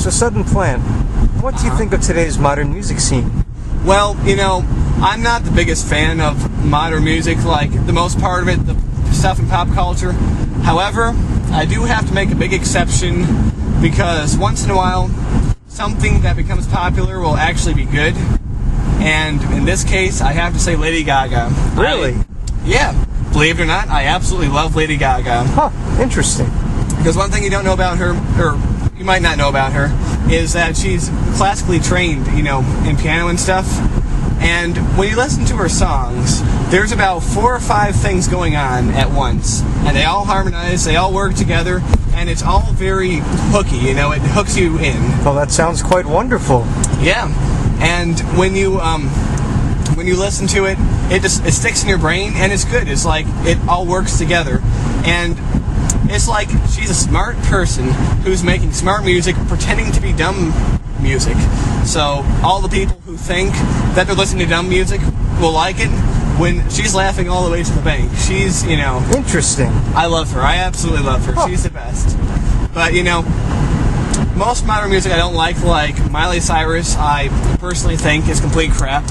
So Sudden Plant, what do you think of today's modern music scene? Well, I'm not the biggest fan of modern music, like the most part of it, the stuff in pop culture. However, I do have to make a big exception because once in a while, something that becomes popular will actually be good. And in this case, I have to say Lady Gaga. Really? Yeah. Believe it or not, I absolutely love Lady Gaga. Huh, interesting. Because one thing you don't know about her, or you might not know about her, is that she's classically trained, in piano and stuff. And when you listen to her songs, there's about 4 or 5 things going on at once. And they all harmonize, they all work together, and it's all very hooky, it hooks you in. Well, that sounds quite wonderful. Yeah. And when you listen to it, it sticks in your brain, and it's good. It's like it all works together. And it's like she's a smart person who's making smart music pretending to be dumb music. So all the people who think that they're listening to dumb music will like it when she's laughing all the way to the bank. She's, Interesting. I love her. I absolutely love her. Huh. She's the best. But, most modern music I don't like Miley Cyrus, I personally think is complete crap.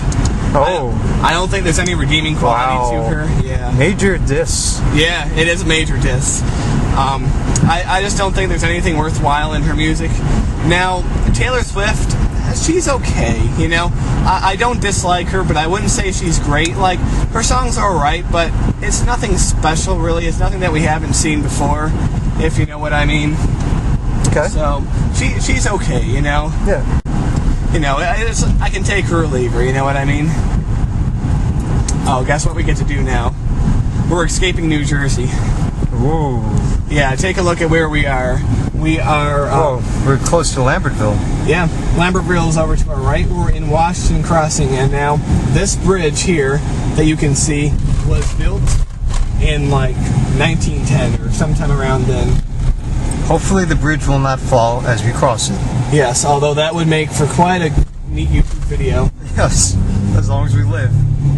Oh. I don't think there's any redeeming quality to her. Yeah. Major diss. Yeah, it is a major diss. I just don't think there's anything worthwhile in her music. Now, Taylor Swift, she's okay, I don't dislike her, but I wouldn't say she's great. Her songs are alright, but it's nothing special, really. It's nothing that we haven't seen before, if you know what I mean. Okay. So, she's okay, Yeah. I can take her or leave her, you know what I mean? Oh, guess what we get to do now? We're escaping New Jersey. Ooh. Yeah, take a look at where we are. We are... we're close to Lambertville. Yeah, Lambertville is over to our right. We're in Washington Crossing, and now this bridge here that you can see was built in 1910 or sometime around then. Hopefully the bridge will not fall as we cross it. Yes, although that would make for quite a neat YouTube video. Yes, as long as we live.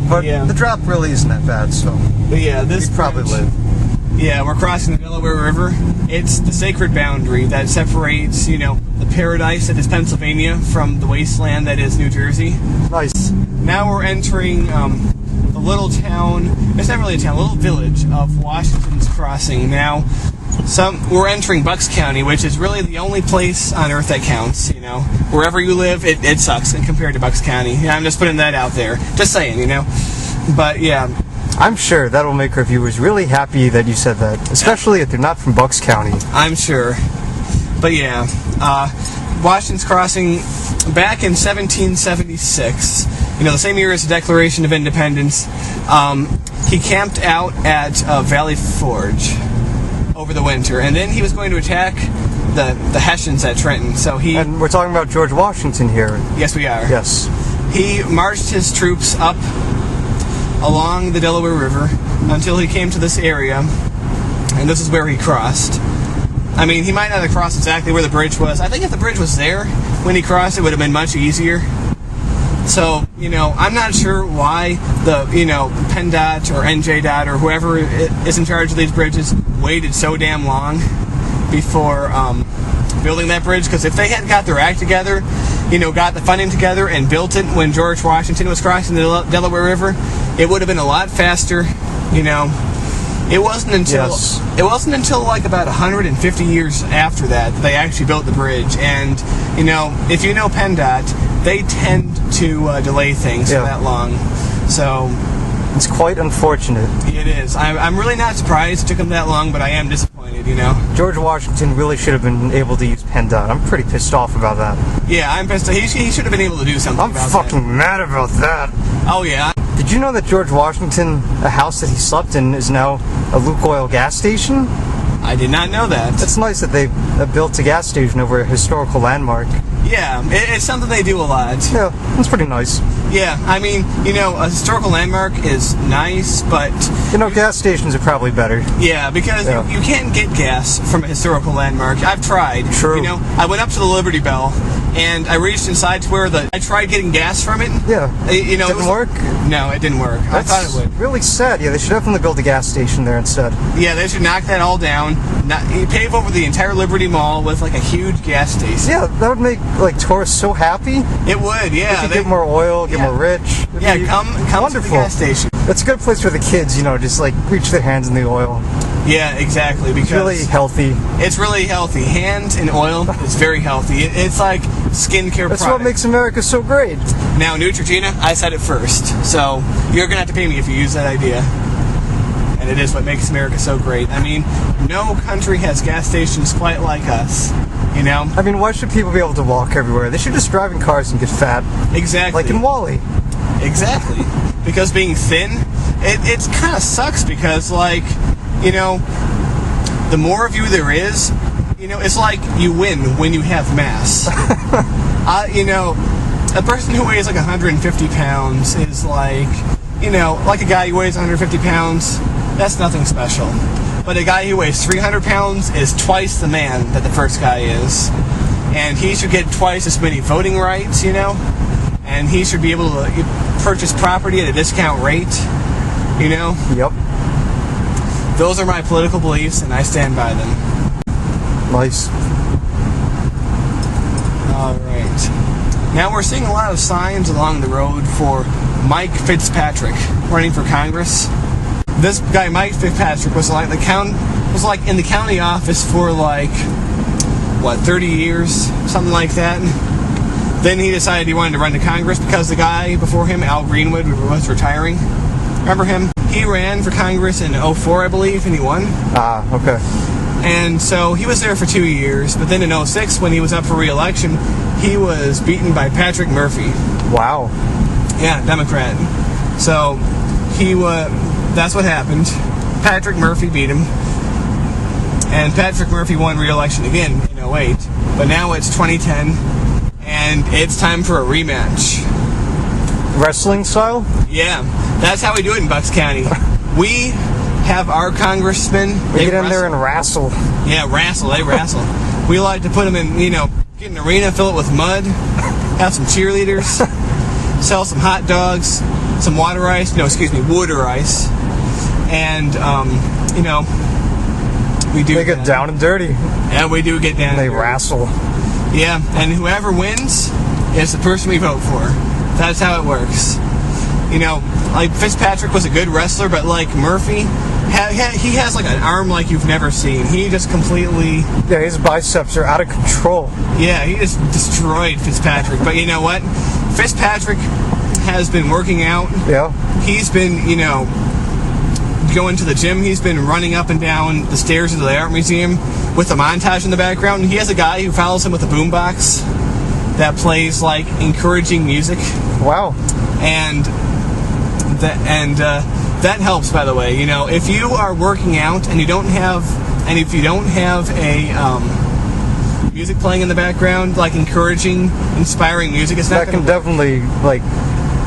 But yeah. The drop really isn't that bad, so But yeah, this we'd probably bridge, live. Yeah, we're crossing the Delaware River. It's the sacred boundary that separates, the paradise that is Pennsylvania from the wasteland that is New Jersey. Nice. Now we're entering the little town, it's not really a town, a little village of Washington's Crossing. Now, we're entering Bucks County, which is really the only place on earth that counts, Wherever you live, it sucks compared to Bucks County. Yeah, I'm just putting that out there. Just saying, But, yeah. I'm sure that'll make our viewers really happy that you said that, especially if they're not from Bucks County. I'm sure. But yeah, Washington's Crossing, back in 1776, the same year as the Declaration of Independence, he camped out at Valley Forge over the winter, and then he was going to attack the Hessians at Trenton. And we're talking about George Washington here. Yes, we are. Yes. He marched his troops up along the Delaware River until he came to this area, and this is where he crossed. I mean, he might not have crossed exactly where the bridge was. I think if the bridge was there when he crossed, it would have been much easier. So, I'm not sure why the, PennDOT or NJDOT or whoever is in charge of these bridges waited so damn long before building that bridge, because if they had got their act together, got the funding together and built it when George Washington was crossing the Delaware River, it would have been a lot faster. It wasn't until about 150 years after that they actually built the bridge. And if you know PennDOT, they tend to delay things for that long. So it's quite unfortunate. It is. I'm really not surprised it took them that long, but I am disappointed. George Washington really should have been able to use PennDOT. I'm pretty pissed off about that. Yeah, I'm pissed. He should have been able to do something. I'm fucking mad about that. Oh yeah. Did you know that George Washington, a house that he slept in, is now a Lukoil gas station? I did not know that. It's nice that they built a gas station over a historical landmark. Yeah, it's something they do a lot. Yeah, it's pretty nice. Yeah, I mean, a historical landmark is nice, but... gas stations are probably better. Yeah, because you can't get gas from a historical landmark. I've tried. True. I went up to the Liberty Bell, and I reached inside to where I tried getting gas from it. Yeah. You know, Didn't work? No, it didn't work. That's I thought it would. really sad. Yeah, they should definitely build a gas station there instead. Yeah, they should knock that all down. Pave over the entire Liberty Mall with like a huge gas station. Yeah, that would make like tourists so happy. It would, yeah. They could get more oil, get more rich. It'd be come wonderful. to the gas station. That's a good place for the kids, you know, just like reach their hands in the oil. Yeah, exactly. Because It's really healthy. It's really healthy. Hands in oil is very healthy. It's like skincare That's product. what makes America so great. Now, Neutrogena, I said it first, so you're gonna have to pay me if you use that idea. And it is what makes America so great. I mean, no country has gas stations quite like us. You know? I mean, why should people be able to walk everywhere? They should just drive in cars and get fat. Exactly. Like in Wall-E. Exactly. Because being thin, it kind of sucks because, like, you know, the more of you there is, you know, it's like you win when you have mass. You know, a person who weighs like 150 pounds is like, you know, like a guy who weighs 150 pounds, that's nothing special. But a guy who weighs 300 pounds is twice the man that the first guy is. And he should get twice as many voting rights, you know? And he should be able to purchase property at a discount rate, you know? Yep. Those are my political beliefs, and I stand by them. Nice. All right. Now we're seeing a lot of signs along the road for Mike Fitzpatrick running for Congress. This guy, Mike Fitzpatrick, was like in the county office for like 30 years, something like that. Then he decided he wanted to run to Congress because the guy before him, Al Greenwood, was retiring. Remember him? He ran for Congress in 2004, I believe, and he won. Ah, okay. And so he was there for 2 years, but then in 2006, when he was up for re-election, he was beaten by Patrick Murphy. Wow. Yeah, Democrat. So that's what happened. Patrick Murphy beat him. And Patrick Murphy won re-election again in 2008. But now it's 2010, and it's time for a rematch. Wrestling style? Yeah, that's how we do it in Bucks County. We have our congressmen. We get in there and wrestle. Yeah, wrestle. They wrestle. We like to put them in, you know, get an arena, fill it with mud, have some cheerleaders, sell some hot dogs, some water ice. No, excuse me, water ice. And, you know, we do. They get down and dirty. Yeah, we do get down and They dirty. wrestle. Yeah, and whoever wins is the person we vote for. That's how it works. You know, like Fitzpatrick was a good wrestler, but like Murphy, he has like an arm like you've never seen. He just completely... Yeah, his biceps are out of control. Yeah, he just destroyed Fitzpatrick. But you know what? Fitzpatrick has been working out. Yeah. He's been, you know, going to the gym. He's been running up and down the stairs of the Art Museum with a montage in the background. He has a guy who follows him with a boombox that plays like encouraging music. Wow. And that helps, by the way. You know, if you are working out and you don't have a music playing in the background, like encouraging, inspiring music, it's not That can definitely like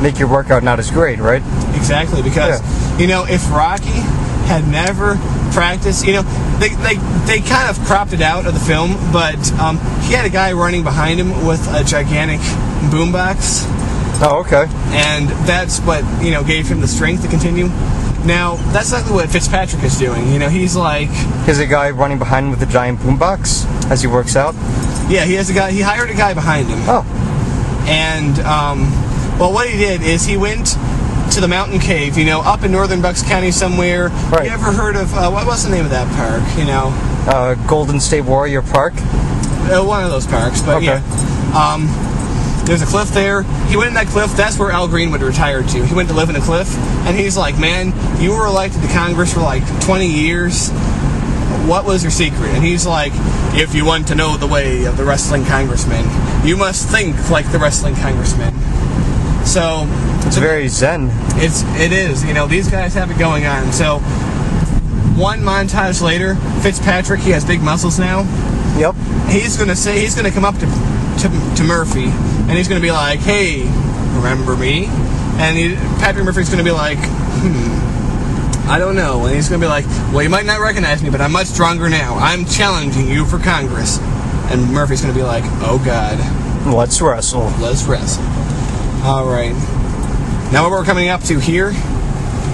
make your workout not as great, right? Exactly, because you know, if Rocky had never practiced, you know, they kind of cropped it out of the film, but he had a guy running behind him with a gigantic boombox. Oh, okay. And that's what, you know, gave him the strength to continue. Now, that's exactly what Fitzpatrick is doing. You know, he's like... He's a guy running behind him with a giant boombox as he works out? Yeah, he hired a guy behind him. Oh. And, well, what he did is he went to the mountain cave, you know, up in northern Bucks County somewhere. Right. You ever heard of, what was the name of that park, you know? Golden State Warrior Park? One of those parks, but okay. Yeah. There's a cliff there. He went in that cliff. That's where Al Greenwood retired to. He went to live in a cliff, and he's like, man, you were elected to Congress for like 20 years. What was your secret? And he's like, if you want to know the way of the wrestling congressman, you must think like the wrestling congressman. So It's very zen. it is. You know, these guys have it going on. So one montage later, Fitzpatrick, he has big muscles now. Yep. He's gonna come up to Murphy, and he's gonna be like, "Hey, remember me?" And Patrick Murphy's gonna be like, I don't know. And he's gonna be like, "Well, you might not recognize me, but I'm much stronger now. I'm challenging you for Congress." And Murphy's gonna be like, "Oh God." Let's wrestle. Let's wrestle. All right. Now what we're coming up to here,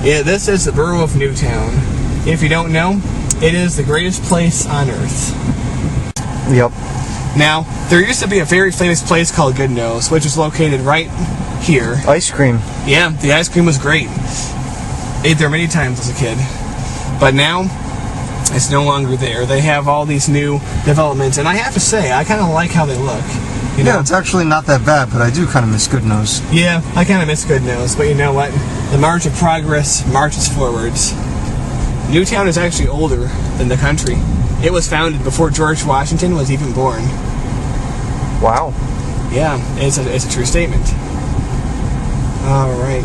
this is the borough of Newtown. If you don't know, it is the greatest place on earth. Yep. Now, there used to be a very famous place called Good Nose, which is located right here. Ice cream. Yeah, the ice cream was great. Ate there many times as a kid. But now, it's no longer there. They have all these new developments, and I have to say, I kind of like how they look. You know? Yeah, it's actually not that bad, but I do kind of miss Good Nose. Yeah, I kind of miss Good Nose, but you know what? The march of progress marches forwards. Newtown is actually older than the country. It was founded before George Washington was even born. Wow. Yeah, it's a true statement. All right.